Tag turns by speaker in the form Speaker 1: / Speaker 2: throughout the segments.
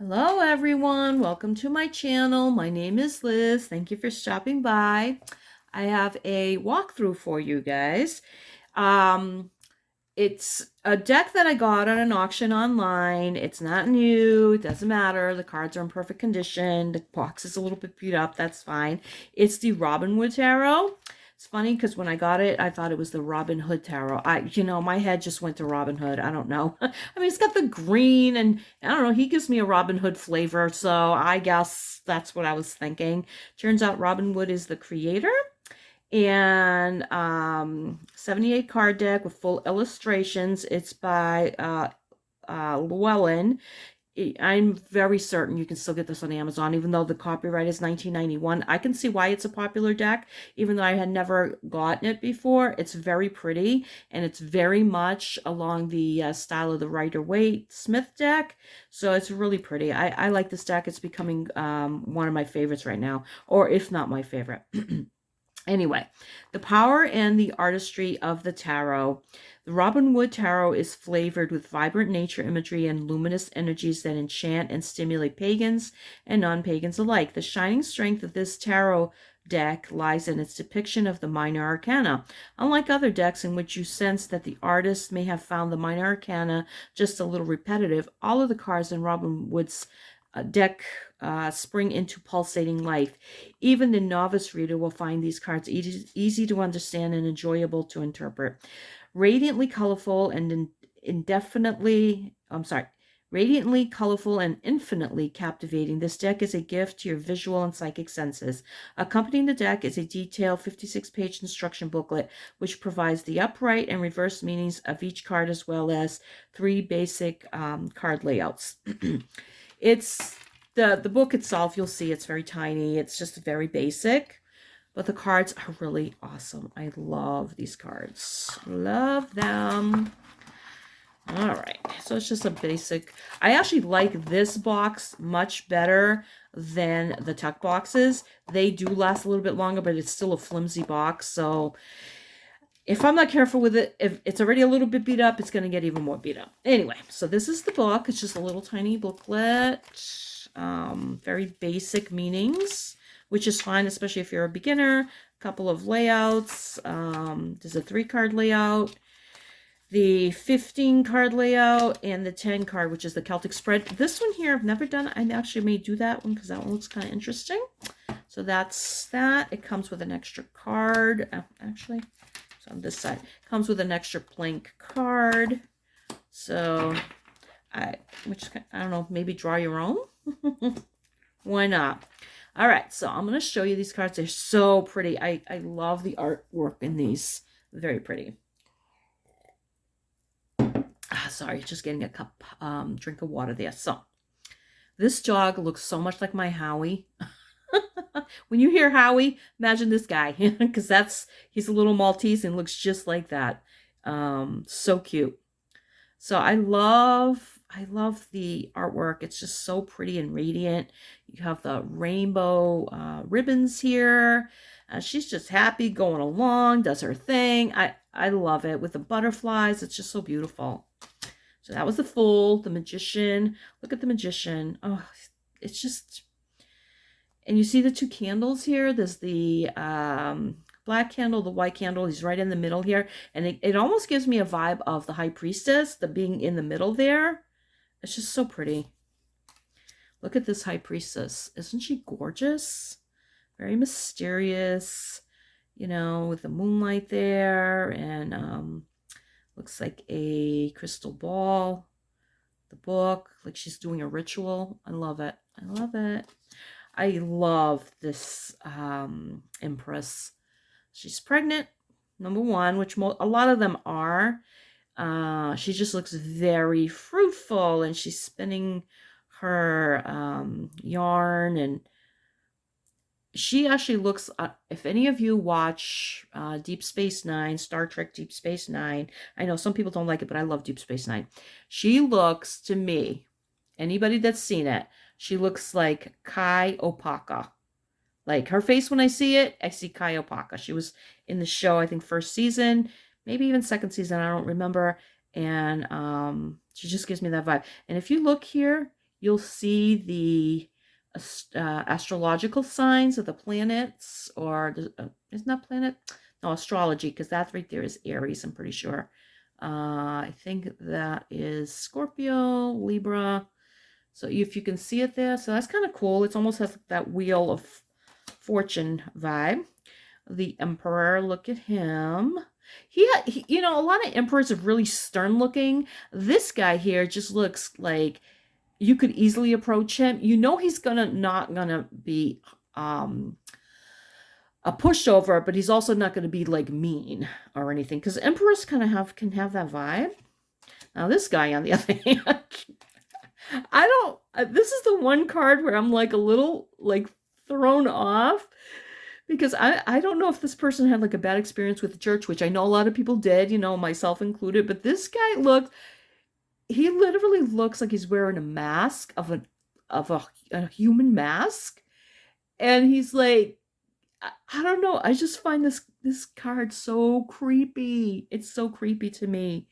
Speaker 1: Hello everyone, welcome to my channel. My name is Liz. Thank you for stopping by. I have a walkthrough for you guys. It's a deck that I got on an auction online. It's not new, it doesn't matter. The cards are in perfect condition. The box is a little bit beat up, that's fine. It's the Robin Hood Tarot. It's funny because when I got it, I thought it was the Robin Hood Tarot. My head just went to Robin Hood. I don't know. I mean, it's got the green and I don't know. He gives me a Robin Hood flavor. So I guess that's what I was thinking. Turns out Robin Hood is the creator. And 78 card deck with full illustrations. It's by Llewellyn. I'm very certain you can still get this on Amazon, even though the copyright is 1991. I can see why it's a popular deck, even though I had never gotten it before. It's very pretty, and it's very much along the style of the Rider-Waite Smith deck. So it's really pretty. I like this deck. It's becoming one of my favorites right now, or if not my favorite. Anyway, the power and the artistry of the tarot. The Robin Hood Tarot is flavored with vibrant nature imagery and luminous energies that enchant and stimulate pagans and non-pagans alike. The shining strength of this tarot deck lies in its depiction of the minor arcana. Unlike other decks in which you sense that the artist may have found the minor arcana just a little repetitive, all of the cards in Robin Hood's deck spring into pulsating life. Even the novice reader will find these cards easy to understand and enjoyable to interpret. Radiantly colorful and radiantly colorful and infinitely captivating, this deck is a gift to your visual and psychic senses. Accompanying the deck is a detailed 56-page instruction booklet, which provides the upright and reverse meanings of each card, as well as 3 basic card layouts. It's the book itself, you'll see it's very tiny. It's just very basic, but the cards are really awesome. I love these cards. Love them. All right, so it's just a basic. I actually like this box much better than the tuck boxes. They do last a little bit longer, but it's still a flimsy box. So if I'm not careful with it, if it's already a little bit beat up, it's going to get even more beat up. Anyway, so this is the book. It's just a little tiny booklet. Very basic meanings, which is fine, especially if you're a beginner. A couple of layouts. There's a 3-card layout, the 15-card layout, and the 10-card, which is the Celtic Spread. This one here, I've never done. I actually may do that one because that one looks kind of interesting. So that's that. It comes with an extra card. Actually, it's on this side. It comes with an extra blank card. So I don't know, maybe draw your own. Why not? All right, so I'm going to show you these cards. They're so pretty. I love the artwork in these. Very pretty. Sorry, just getting a cup, drink of water there. So this dog looks so much like my Howie. When you hear Howie, imagine this guy, because he's a little Maltese and looks just like that. So cute. So I love the artwork. It's just so pretty and radiant. You have the rainbow ribbons here. She's just happy, going along, does her thing. I love it with the butterflies. It's just so beautiful. So that was the Fool, the Magician. Look at the Magician. Oh, it's just... And you see the 2 candles here? There's the black candle, the white candle. He's right in the middle here. And it almost gives me a vibe of the High Priestess, the being in the middle there. It's just so pretty. Look at this High Priestess. Isn't she gorgeous? Very mysterious, you know, with the moonlight there. And looks like a crystal ball. The book, like she's doing a ritual. I love it. I love it. I love this Empress. She's pregnant, number 1, which a lot of them are. She just looks very fruitful, and she's spinning her yarn, and she actually looks, if any of you watch Deep Space Nine, Star Trek Deep Space Nine, I know some people don't like it, but I love Deep Space Nine. She looks, to me, anybody that's seen it, she looks like Kai Opaka. Like her face, when I see it, I see Kai Opaka. She was in the show, I think, 1st season, maybe even 2nd season, I don't remember. And she just gives me that vibe. And if you look here, you'll see the astrological signs of the planets, or isn't that planet? No, astrology, because that right there is Aries, I'm pretty sure. I think that is Scorpio, Libra. So if you can see it there, so that's kind of cool. It almost has that Wheel of Fortune vibe. The Emperor, look at him. He, you know, a lot of emperors are really stern looking. This guy here just looks like you could easily approach him. You know he's not gonna be a pushover, but he's also not gonna be like mean or anything. Because emperors kind of can have that vibe. Now this guy, on the other hand, I don't. This is the one card where I'm like a little like thrown off, because I don't know if this person had like a bad experience with the church, which I know a lot of people did, you know, myself included. But this guy he literally looks like he's wearing a mask of a human mask, and he's like, I don't know. I just find this card so creepy. It's so creepy to me.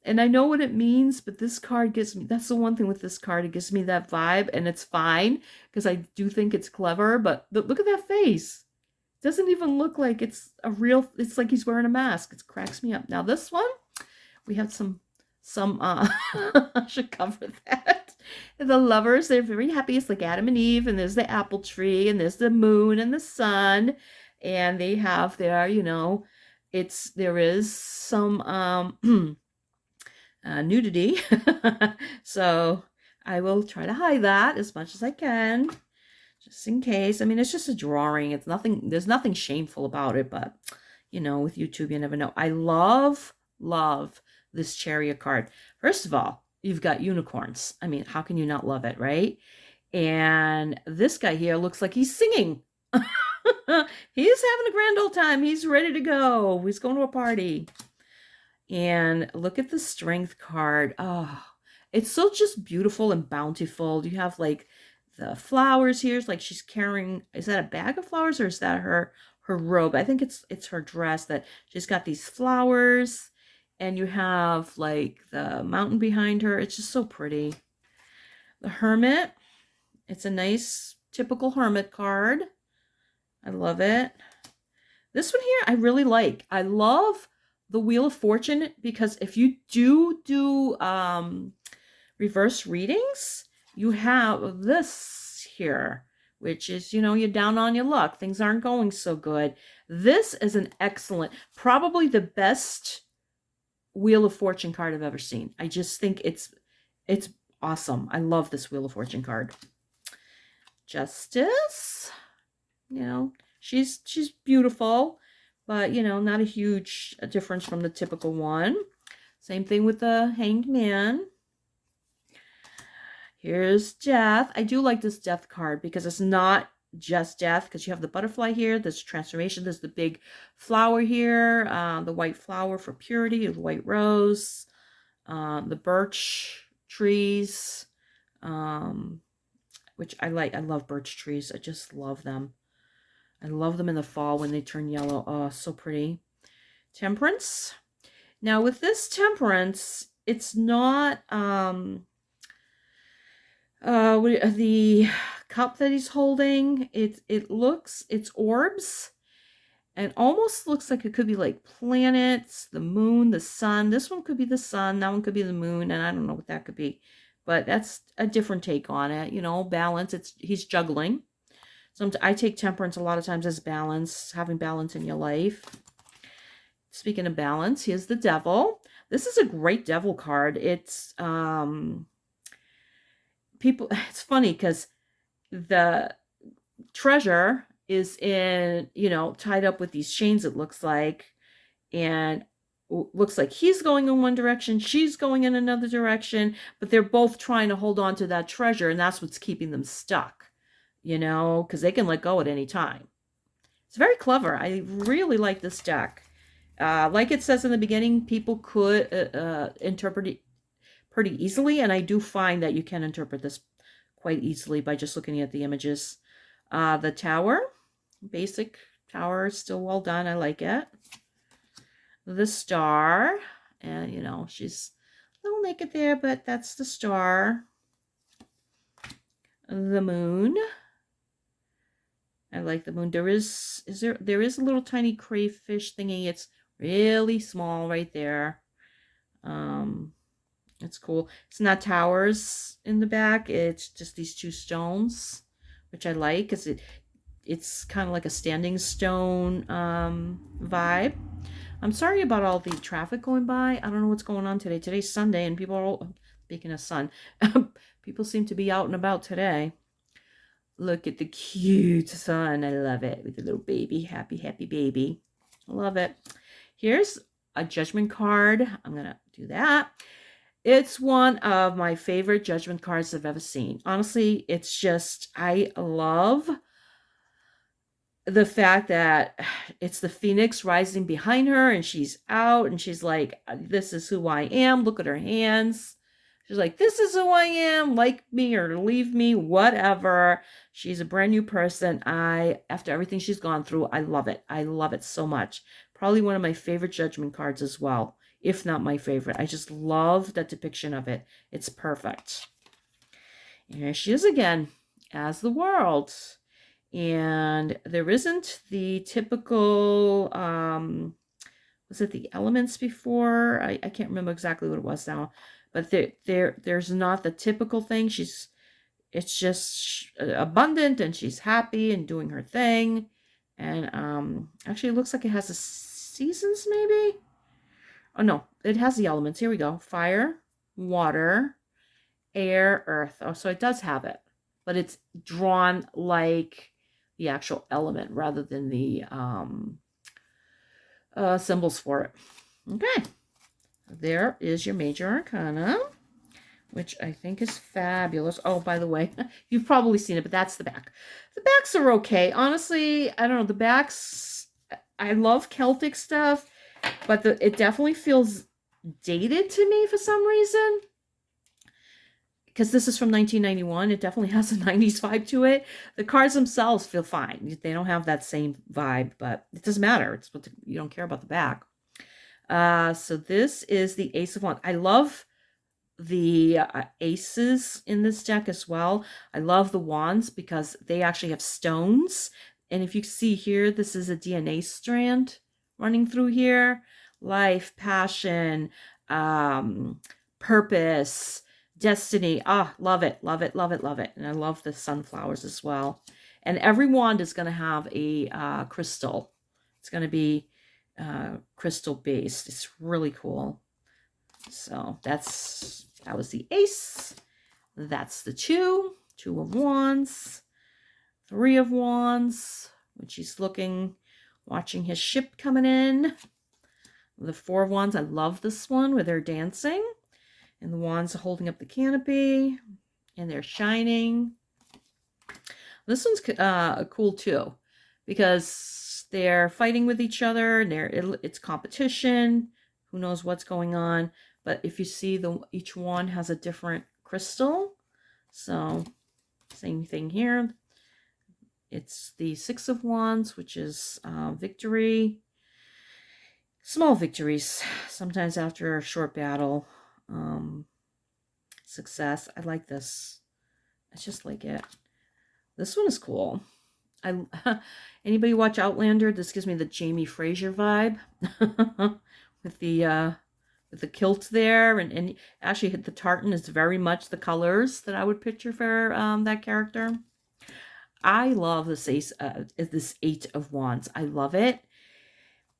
Speaker 1: And I know what it means, but this card gives me, that's the one thing with this card, it gives me that vibe, and it's fine, because I do think it's clever, but look at that face. It doesn't even look like it's a real, it's like he's wearing a mask. It cracks me up. Now this one, we have some I should cover that. The lovers, they're very happy. It's like Adam and Eve, and there's the apple tree, and there's the moon and the sun, and they have their, you know, there is some, nudity. So I will try to hide that as much as I can, just in case. I mean, it's just a drawing. It's nothing, there's nothing shameful about it, but you know, with YouTube, you never know. I love this Chariot card. First of all, you've got unicorns. I mean, how can you not love it, right? And this guy here looks like he's singing. He's having a grand old time. He's ready to go. He's going to a party. And look at the Strength card. Oh, it's so just beautiful and bountiful. You have like the flowers here. It's like she's carrying, is that a bag of flowers, or is that her robe? I think it's her dress, that she's got these flowers, and you have like the mountain behind her. It's just so pretty. The Hermit. It's a nice typical Hermit card. I love it. This one here I really like. I love the Wheel of Fortune, because if you do reverse readings, you have this here, which is, you know, you're down on your luck. Things aren't going so good. This is an excellent, probably the best Wheel of Fortune card I've ever seen. I just think it's awesome. I love this Wheel of Fortune card. Justice, you know, she's beautiful, but, you know, not a huge difference from the typical one. Same thing with the Hanged Man. Here's Death. I do like this Death card because it's not just death, because you have the butterfly here, there's transformation, there's the big flower here, the white flower for purity, the white rose, the birch trees, which I like. I love birch trees. I just love them. I love them in the fall when they turn yellow. Oh, so pretty. Temperance. Now with this Temperance, it's not the cup that he's holding. It's orbs, and almost looks like it could be like planets, the moon, the sun. This one could be the sun, that one could be the moon, and I don't know what that could be, but that's a different take on it. You know, balance. He's juggling. I take Temperance a lot of times as balance, having balance in your life. Speaking of balance, here's the Devil. This is a great Devil card. It's it's funny because the treasure is in, you know, tied up with these chains, it looks like, and looks like he's going in one direction, she's going in another direction, but they're both trying to hold on to that treasure, and that's what's keeping them stuck. You know, because they can let go at any time. It's very clever. I really like this deck. Like it says in the beginning, people could interpret it pretty easily, and I do find that you can interpret this quite easily by just looking at the images. The Tower, basic tower, is still well done. I like it. The Star, and you know, she's a little naked there, but that's the star. the moon. I like the moon. There is a little tiny crayfish thingy. It's really small right there. It's cool. It's not towers in the back. It's just these two stones, which I like because it's kind of like a standing stone vibe. I'm sorry about all the traffic going by. I don't know what's going on today. Today's Sunday, and people are all, speaking of sun, people seem to be out and about today. Look at the cute sun. I love it. With the little baby. Happy, happy baby. I love it. Here's a judgment card. I'm going to do that. It's one of my favorite judgment cards I've ever seen. Honestly, it's just, I love the fact that it's the phoenix rising behind her and she's out and she's like, this is who I am. Look at her hands. She's like, this is who I am. Like me or leave me, whatever. She's a brand new person. After everything she's gone through, I love it. I love it so much. Probably one of my favorite judgment cards as well, if not my favorite. I just love that depiction of it. It's perfect. And here she is again as the world. And there isn't the typical, was it the elements before? I can't remember exactly what it was now. But there's not the typical thing. It's just abundant and she's happy and doing her thing. And actually it looks like it has the seasons maybe. Oh no, it has the elements. Here we go. Fire, water, air, earth. Oh, so it does have it. But it's drawn like the actual element rather than the symbols for it. Okay. There is your major arcana, which I think is fabulous. Oh, by the way, you've probably seen it, but that's the back. The backs are okay. Honestly, I don't know. The backs, I love Celtic stuff, but it definitely feels dated to me for some reason. Because this is from 1991. It definitely has a 90s vibe to it. The cards themselves feel fine. They don't have that same vibe, but it doesn't matter. It's what you don't care about the back. So this is the Ace of Wands. I love the aces in this deck as well. I love the wands because they actually have stones. And if you see here, this is a DNA strand running through here. Life, passion, purpose, destiny. Love it, love it, love it, love it. And I love the sunflowers as well. And every wand is going to have a crystal. It's going to be crystal based. It's really cool. So that was the ace. That's the two of wands, 3 of wands, when she's watching his ship coming in. The 4 of wands. I love this one where they're dancing and the wands are holding up the canopy and they're shining. This one's cool too because they're fighting with each other and it's competition. Who knows what's going on? But if you see, each one has a different crystal. So same thing here. It's the 6 of wands, which is victory. Small victories, sometimes after a short battle. Success. I like this. I just like it. This one is cool. Anybody watch Outlander? This gives me the Jamie Fraser vibe with the kilt there, and actually the tartan is very much the colors that I would picture for that character. I love this this 8 of wands. I love it.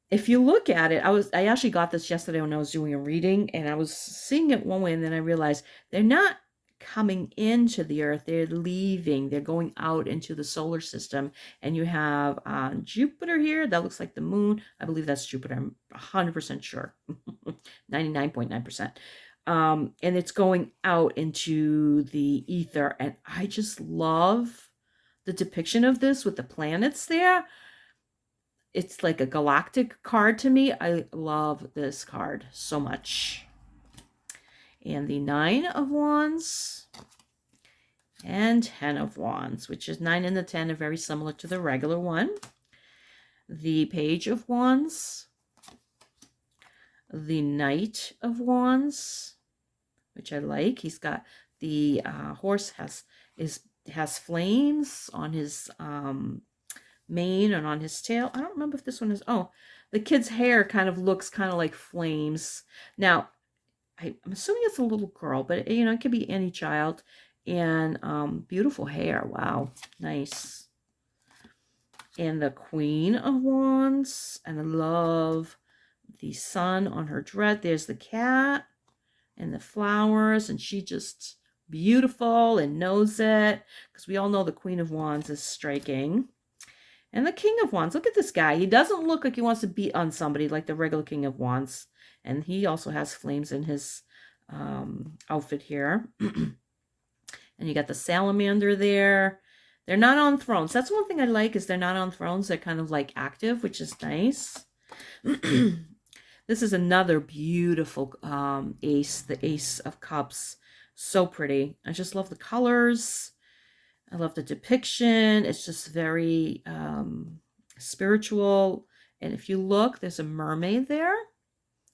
Speaker 1: If you look at it, I actually got this yesterday when I was doing a reading, and I was seeing it one way, and then I realized they're not coming into the earth, they're leaving, they're going out into the solar system. And you have Jupiter here, that looks like the moon. I believe that's Jupiter. I'm 100% sure. 99.9%. And it's going out into the ether, and I just love the depiction of this with the planets there. It's like a galactic card to me. I love this card so much. And the 9 of wands and 10 of wands, which is 9 and the 10 are very similar to the regular one. The Page of Wands, the Knight of Wands, which I like. He's got the horse is has flames on his mane and on his tail. I don't remember if this one is, oh, the kid's hair kind of looks kind of like flames. Now, I'm assuming it's a little girl, but you know, it could be any child. And beautiful hair. Wow, nice. And the Queen of Wands. And I love the sun on her dress. There's the cat and the flowers. And she just beautiful and knows it. Because we all know the Queen of Wands is striking. And the King of Wands. Look at this guy. He doesn't look like he wants to beat on somebody like the regular King of Wands. And he also has flames in his outfit here. And you got the salamander there. They're not on thrones. That's one thing I like, is they're not on thrones. They're kind of like active, which is nice. This is another beautiful ace, the Ace of Cups. So pretty. I just love the colors. I love the depiction. It's just very spiritual. And if you look, there's a mermaid there.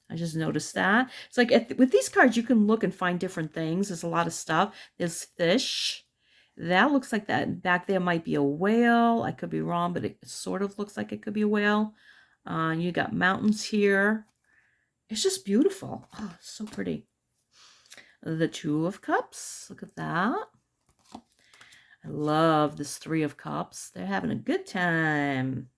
Speaker 1: I just noticed that. It's like with these cards, you can look and find different things. There's a lot of stuff. There's fish. That looks like that. Back there might be a whale. I could be wrong, but it sort of looks like it could be a whale. You got mountains here. It's just beautiful. Oh, so pretty. The Two of Cups. Look at that. I love this Three of Cups. They're having a good time.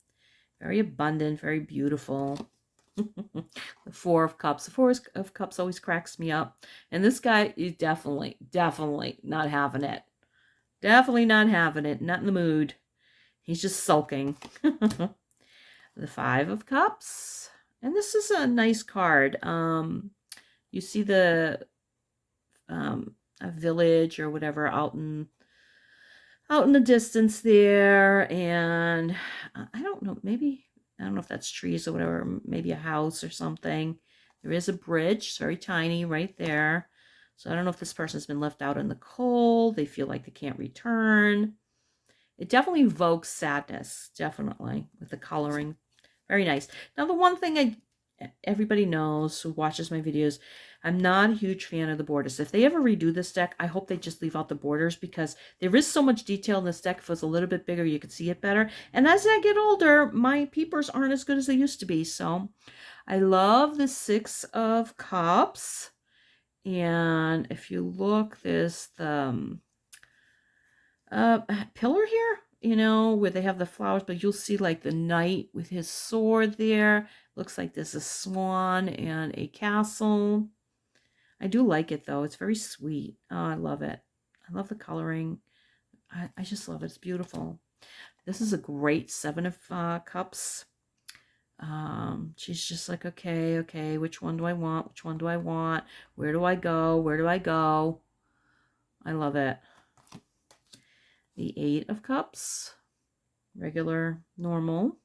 Speaker 1: Very abundant, very beautiful. The Four of Cups. The Four of Cups always cracks me up. And this guy is definitely not having it. Definitely not having it. Not in the mood. He's just sulking. The Five of Cups. And this is a nice card. You see a village or whatever out in the distance there. And I don't know, maybe... I don't know if that's trees or whatever, maybe a house or something. There is a bridge, it's very tiny right there. So I don't know if this person's been left out in the cold. They feel like they can't return. It definitely evokes sadness, definitely, with the coloring. Very nice. Now, the one thing everybody knows who watches my videos, I'm not a huge fan of the borders. If they ever redo this deck, I hope they just leave out the borders, because there is so much detail in this deck. If it was a little bit bigger, you could see it better. And as I get older, my peepers aren't as good as they used to be. So I love the Six of Cups. And if you look, there's the pillar here, you know, where they have the flowers, but you'll see like the knight with his sword there. Looks like there's a swan and a castle. I do like it, though. It's very sweet. Oh, I love it. I love the coloring. I just love it. It's beautiful. This is a great Seven of Cups. She's just like, okay, which one do I want? Which one do I want? Where do I go? Where do I go? I love it. The Eight of Cups. Regular, normal.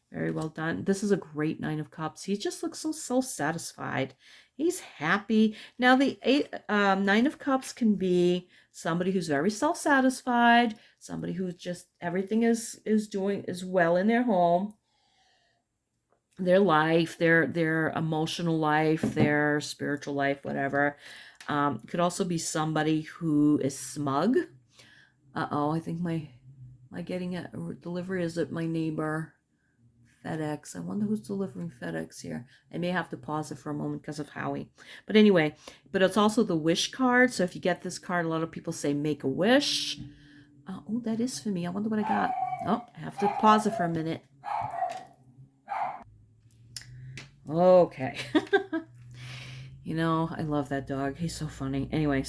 Speaker 1: Very well done. This is a great Nine of Cups. He just looks so self-satisfied. He's happy. Now, the Nine of Cups can be somebody who's very self-satisfied, somebody who's just, everything is well in their home, their life, their emotional life, their spiritual life, whatever. Could also be somebody who is smug. Uh-oh, I think my getting a delivery is at my neighbor. FedEx. I wonder who's delivering FedEx here. I may have to pause it for a moment because of Howie. But anyway, but it's also the wish card. So if you get this card, a lot of people say make a wish. Oh, that is for me. I wonder what I got. Oh, I have to pause it for a minute. Okay. You know, I love that dog. He's so funny. Anyway,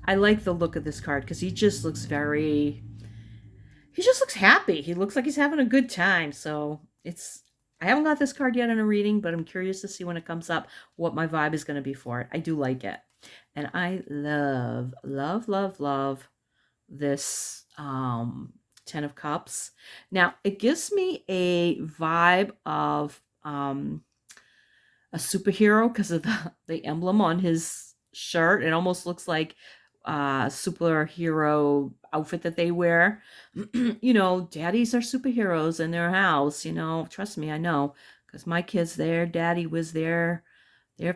Speaker 1: I like the look of this card because he just looks happy. He looks like he's having a good time. So I haven't got this card yet in a reading, but I'm curious to see when it comes up what my vibe is going to be for it. I do like it. And I love, love, love, love this Ten of Cups. Now, it gives me a vibe of a superhero because of the emblem on his shirt. It almost looks like a superhero outfit that they wear. You know, daddies are superheroes in their house, you know. Trust me, I know. Because my kids, their daddy was their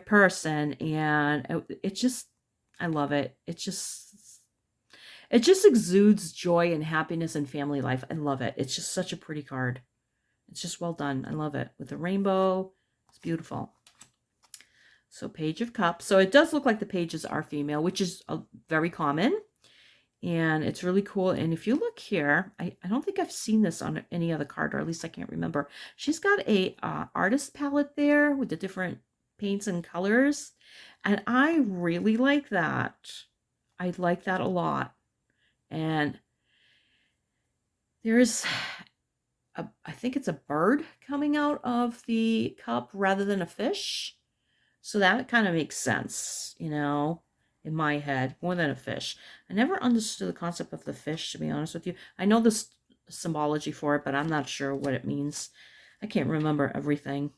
Speaker 1: person. And it just, I love it. It just, It just exudes joy and happiness and family life. I love it. It's just such a pretty card. It's just well done. I love it. With the rainbow, it's beautiful. So Page of Cups. So it does look like the pages are female, which is very common. And it's really cool. And if you look here, I don't think I've seen this on any other card, or at least I can't remember. She's got a artist palette there with the different paints and colors. And I really like that. I like that a lot. And there's, I think it's a bird coming out of the cup rather than a fish. So that kind of makes sense, you know, in my head, more than a fish. I never understood the concept of the fish, to be honest with you. I know the symbology for it, but I'm not sure what it means. I can't remember everything.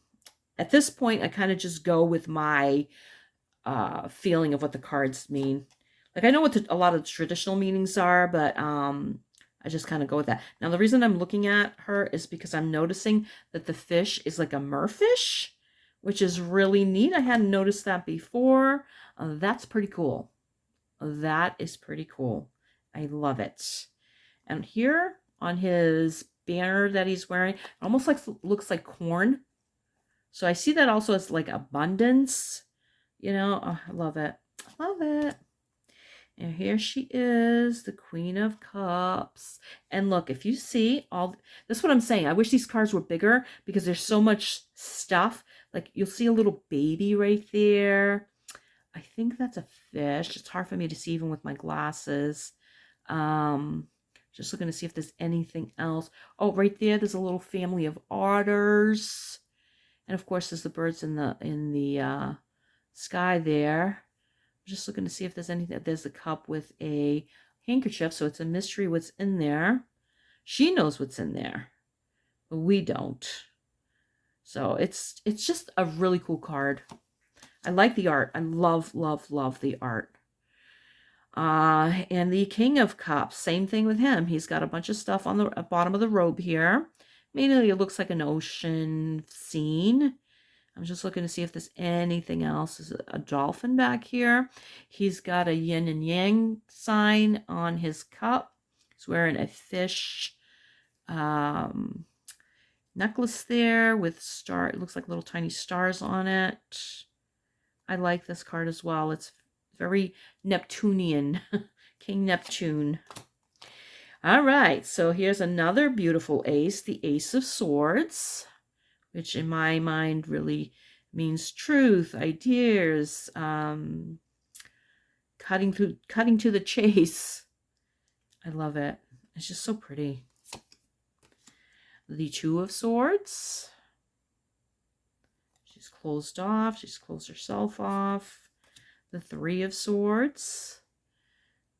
Speaker 1: At this point, I kind of just go with my feeling of what the cards mean. Like, I know what a lot of the traditional meanings are, but I just kind of go with that. Now, the reason I'm looking at her is because I'm noticing that the fish is like a merfish, which is really neat. I hadn't noticed that before. That's pretty cool. That is pretty cool. I love it. And here on his banner that he's wearing, it almost like looks like corn. So I see that also as like abundance. You know, oh, I love it. I love it. And here she is, the Queen of Cups. And look, if you see all, that's what I'm saying. I wish these cards were bigger because there's so much stuff. Like, you'll see a little baby right there. I think that's a fish. It's hard for me to see even with my glasses. Just looking to see if there's anything else. Oh, right there, there's a little family of otters. And of course, there's the birds in the sky there. Just looking to see if there's anything. There's a cup with a handkerchief, so it's a mystery what's in there. She knows what's in there, but we don't. So it's just a really cool card. I like the art. I love, love, love the art. And the King of Cups, same thing with him. He's got a bunch of stuff on the bottom of the robe here. Mainly it looks like an ocean scene. I'm just looking to see if there's anything else. There's a dolphin back here. He's got a yin and yang sign on his cup. He's wearing a fish necklace there with star. It looks like little tiny stars on it. I like this card as well. It's very Neptunian. King Neptune. All right. So here's another beautiful ace, the Ace of Swords, which in my mind really means truth, ideas, cutting to the chase. I love it. It's just so pretty. The Two of Swords. She's closed off. She's closed herself off. The Three of Swords,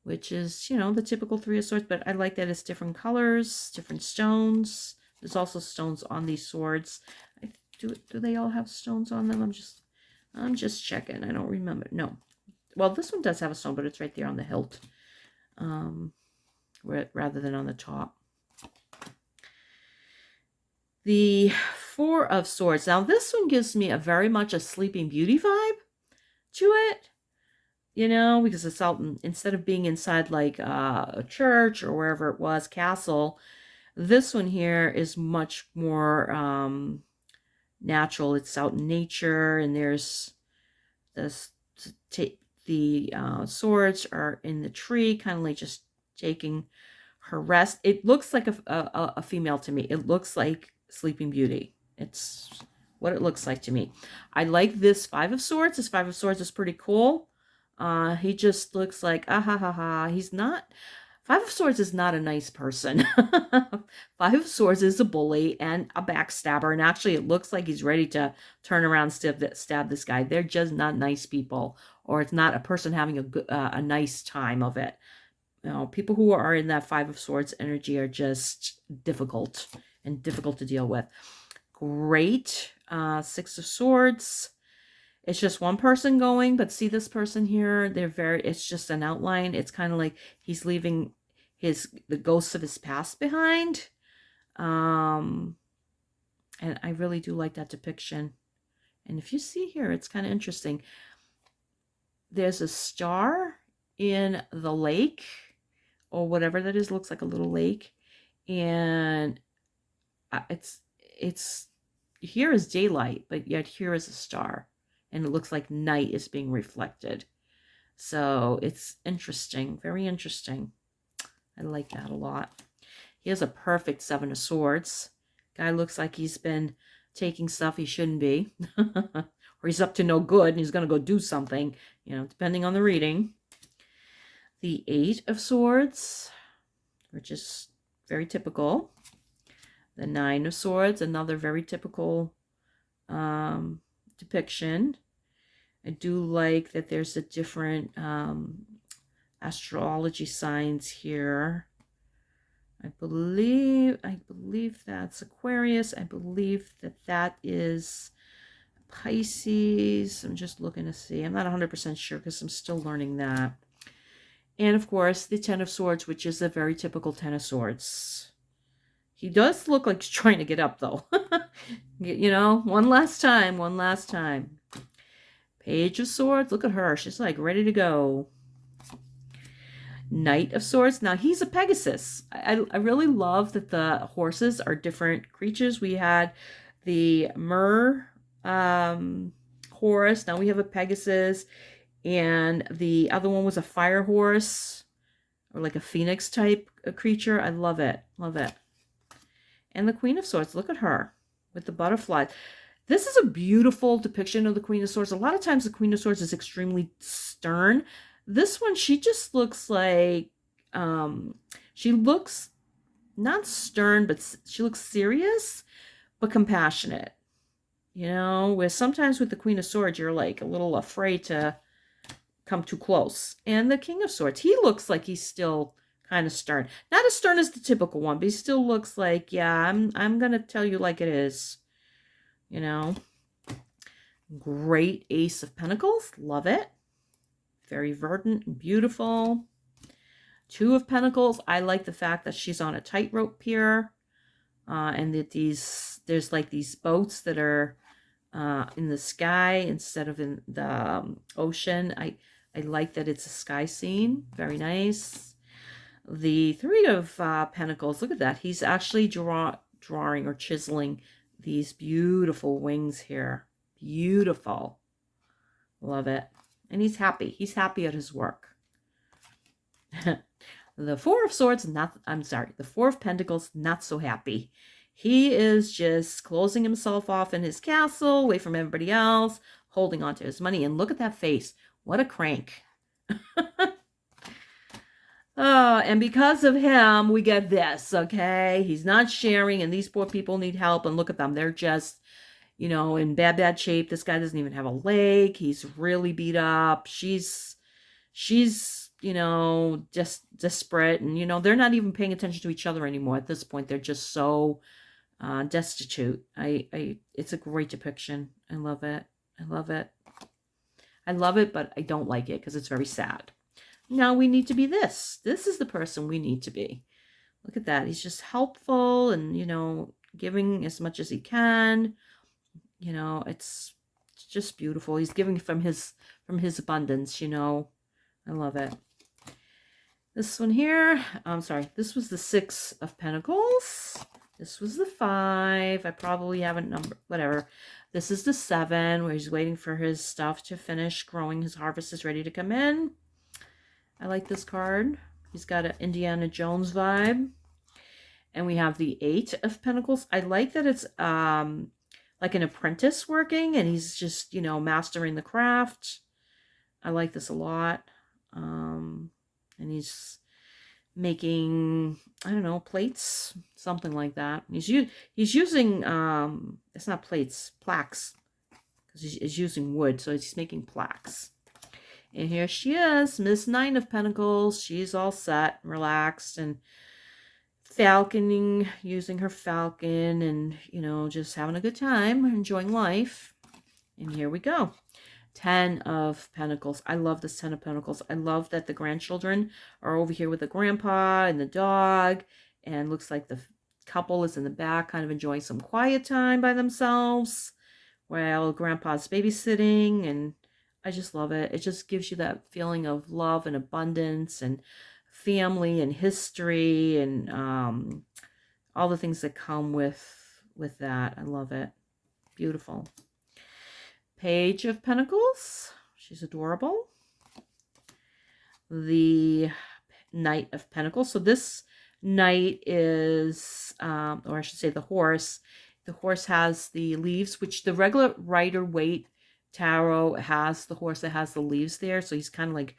Speaker 1: which is, you know, the typical Three of Swords, but I like that it's different colors, different stones. There's also stones on these swords. Do they all have stones on them? I'm just checking. I don't remember. No. Well, this one does have a stone, but it's right there on the hilt, rather than on the top. The Four of Swords. Now, this one gives me a very much a Sleeping Beauty vibe to it. You know, because it's out instead of being inside like a church or wherever it was, castle. This one here is much more natural. It's out in nature, and there's this. The swords are in the tree, kind of like just taking her rest. It looks like a female to me. It looks like Sleeping Beauty. It's what it looks like to me. I like this Five of Swords. This Five of Swords is pretty cool. He just looks like, ah ha ha ha. He's not. Five of Swords is not a nice person. Five of Swords is a bully and a backstabber. And actually, it looks like he's ready to turn around and stab this guy. They're just not nice people. Or it's not a person having a nice time of it. You know, people who are in that Five of Swords energy are just difficult and difficult to deal with. Great. Six of Swords. It's just one person going, but see this person here? It's just an outline. It's kind of like he's leaving the ghosts of his past behind. And I really do like that depiction. And if you see here, it's kind of interesting. There's a star in the lake or whatever that is. Looks like a little lake. And it's here is daylight, but yet here is a star. And it looks like night is being reflected. So it's interesting, very interesting. I like that a lot. He has a perfect 7 of Swords. Guy looks like he's been taking stuff he shouldn't be. Or he's up to no good and he's going to go do something, you know, depending on the reading. The 8 of Swords, which is very typical. The 9 of Swords, another very typical depiction. I do like that there's a different astrology signs here. I believe that's Aquarius. I believe that is Pisces. I'm just looking to see. I'm not 100% sure because I'm still learning that. And of course, the 10 of Swords, which is a very typical 10 of Swords. He does look like he's trying to get up, though. You know, one last time. Page of Swords. Look at her. She's like ready to go. Knight of Swords. Now, he's a Pegasus. I really love that the horses are different creatures. We had the Mer horse. Now we have a Pegasus. And the other one was a fire horse. Or like a phoenix type creature. I love it. Love it. And the Queen of Swords. Look at her with the butterfly. This is a beautiful depiction of the Queen of Swords. A lot of times the Queen of Swords is extremely stern. This one, she just looks like, she looks not stern, but she looks serious, but compassionate. You know, where sometimes with the Queen of Swords, you're like a little afraid to come too close. And the King of Swords, he looks like he's still kind of stern. Not as stern as the typical one, but he still looks like, yeah, I'm going to tell you like it is. You know, great Ace of Pentacles. Love it. Very verdant and beautiful. 2 of Pentacles. I like the fact that she's on a tightrope here. And that there's like these boats that are in the sky instead of in the ocean. I like that it's a sky scene. Very nice. The 3 of Pentacles. Look at that. He's actually drawing or chiseling these beautiful wings here. Beautiful. Love it. And he's happy. He's happy at his work. The 4 of Swords, the 4 of Pentacles, not so happy. He is just closing himself off in his castle, away from everybody else, holding on to his money. And look at that face. What a crank. And because of him, we get this, okay? He's not sharing, and these poor people need help. And look at them. They're just, you know, in bad shape. This guy doesn't even have a leg. He's really beat up. She's you know, just desperate. And, you know, they're not even paying attention to each other anymore at this point. They're just so destitute. It's a great depiction. I love it. I love it. I love it, but I don't like it because it's very sad. Now we need to be this. This is the person we need to be. Look at that. He's just helpful and, you know, giving as much as he can. You know, it's just beautiful. He's giving from his abundance, you know. I love it. This one here, I'm sorry, this was the 6 of Pentacles. This was the 5. I probably haven't numbered, whatever. This is the 7, where he's waiting for his stuff to finish growing. His harvest is ready to come in. I like this card. He's got an Indiana Jones vibe. And we have the 8 of Pentacles. I like that it's like an apprentice working, and he's just, you know, mastering the craft. I like this a lot. And he's making, I don't know, plates, something like that. He's using, it's not plates, plaques, because he's using wood, so he's making plaques. And here she is, Miss 9 of Pentacles. She's all set, relaxed, and falconing, using her falcon, and, you know, just having a good time, enjoying life. And here we go. 10 of Pentacles. I love this 10 of Pentacles. I love that the grandchildren are over here with the grandpa and the dog, and looks like the couple is in the back kind of enjoying some quiet time by themselves while grandpa's babysitting. And I just love it. It just gives you that feeling of love and abundance and family and history and all the things that come with that. I love it. Beautiful. Page of Pentacles. She's adorable. The Knight of Pentacles. So this knight is, or I should say the horse. The horse has the leaves, which the regular Rider-Waite tarot has the horse that has the leaves there. So he's kind of like,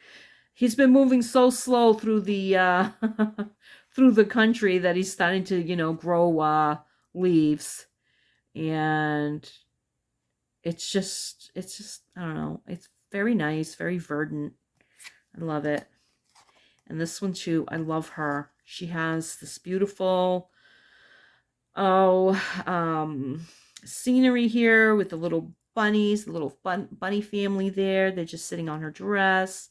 Speaker 1: he's been moving so slow through the through the country that he's starting to, you know, grow leaves. And it's just, I don't know. It's very nice, very verdant. I love it. And this one too, I love her. She has this beautiful, scenery here with the little bunnies, the little bunny family there. They're just sitting on her dress,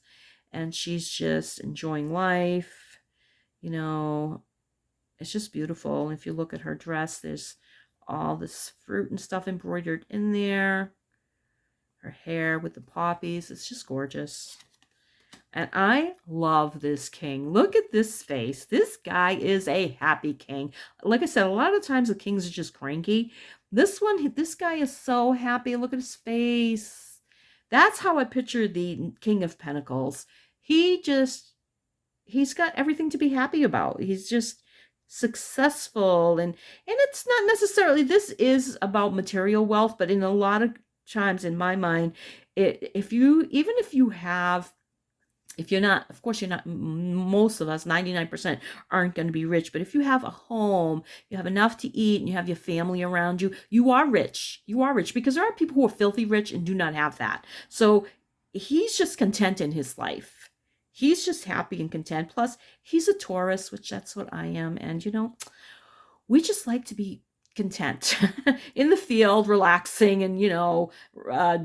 Speaker 1: and she's just enjoying life. You know, it's just beautiful. If you look at her dress, there's all this fruit and stuff embroidered in there. Her hair with the poppies. It's just gorgeous. And I love this king. Look at this face. This guy is a happy king. Like I said, a lot of times the kings are just cranky. This guy is so happy. Look at his face. That's how I picture the King of Pentacles. He's got everything to be happy about. He's just successful. And it's not necessarily, this is about material wealth, but in a lot of times in my mind, if you're not, of course you're not, most of us, 99% aren't going to be rich, but if you have a home, you have enough to eat, and you have your family around you, you are rich. You are rich, because there are people who are filthy rich and do not have that. So he's just content in his life. He's just happy and content. Plus, he's a Taurus, which that's what I am. And, you know, we just like to be content in the field, relaxing and, you know,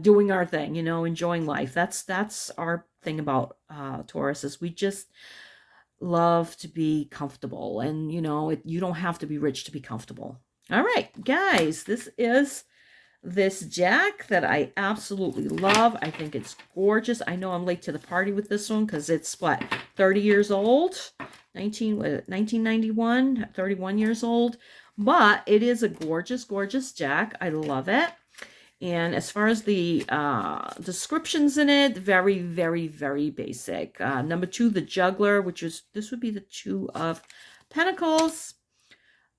Speaker 1: doing our thing, you know, enjoying life. That's our thing about Taurus, is we just love to be comfortable. And, you know, you don't have to be rich to be comfortable. All right, guys, this is this deck that I absolutely love. I think it's gorgeous. I know I'm late to the party with this one because it's, what, 30 years old? 1991, 31 years old. But it is a gorgeous, gorgeous deck. I love it. And as far as the descriptions in it, very, very, very basic. Number 2, the Juggler, this would be the 2 of Pentacles.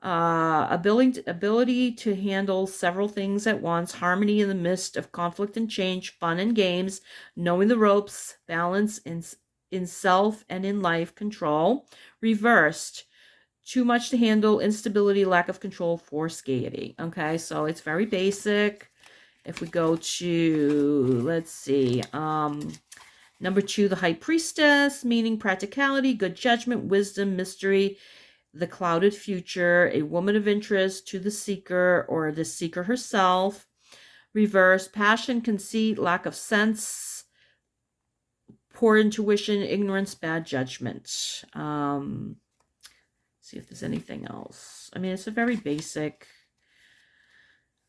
Speaker 1: Ability to handle several things at once, harmony in the midst of conflict and change, fun and games, knowing the ropes, balance in self and in life, control. Reversed, too much to handle, instability, lack of control, forced gaiety. Okay, so it's very basic. If we go to, let's see, number 2, the High Priestess, meaning practicality, good judgment, wisdom, mystery, the clouded future, a woman of interest to the seeker or the seeker herself. Reverse, passion, conceit, lack of sense, poor intuition, ignorance, bad judgment. See if there's anything else. I mean, it's a very basic.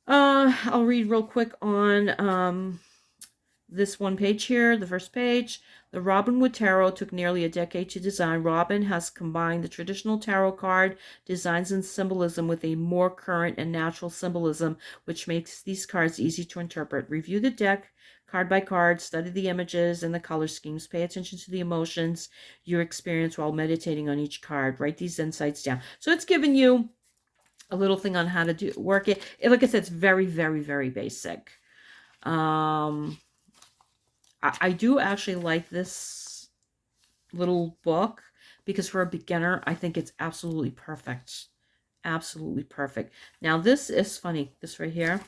Speaker 1: I'll read real quick on this one page here, the first page. The Robinwood Tarot took nearly a decade to design. Robin has combined the traditional tarot card designs and symbolism with a more current and natural symbolism, which makes these cards easy to interpret. Review the deck card by card, study the images and the color schemes, pay attention to the emotions you experience while meditating on each card. Write these insights down. So it's giving you a little thing on how to work it. Like I said, it's very, very, very basic. I do actually like this little book because for a beginner, I think it's absolutely perfect. Absolutely perfect. Now, this is funny. This right here.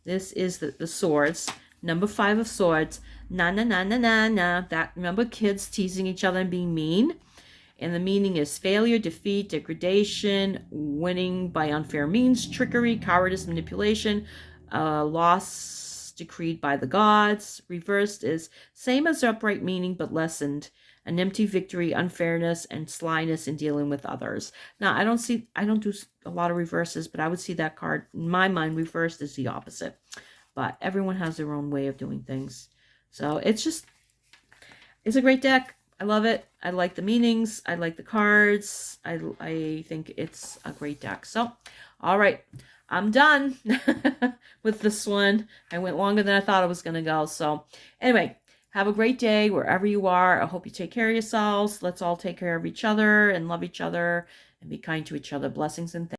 Speaker 1: This is the swords. Number 5 of swords. Na, na, na, na, na, na. That, remember kids teasing each other and being mean? And the meaning is failure, defeat, degradation, winning by unfair means, trickery, cowardice, manipulation, loss decreed by the gods. Reversed is same as upright meaning but lessened, an empty victory, unfairness, and slyness in dealing with others. Now, I don't do a lot of reverses, but I would see that card, in my mind, reversed is the opposite. But everyone has their own way of doing things. So it's a great deck. I love it. I like the meanings. I like the cards. I think it's a great deck. So, all right. I'm done with this one. I went longer than I thought I was going to go. So, anyway, have a great day wherever you are. I hope you take care of yourselves. Let's all take care of each other and love each other and be kind to each other. Blessings and thanks.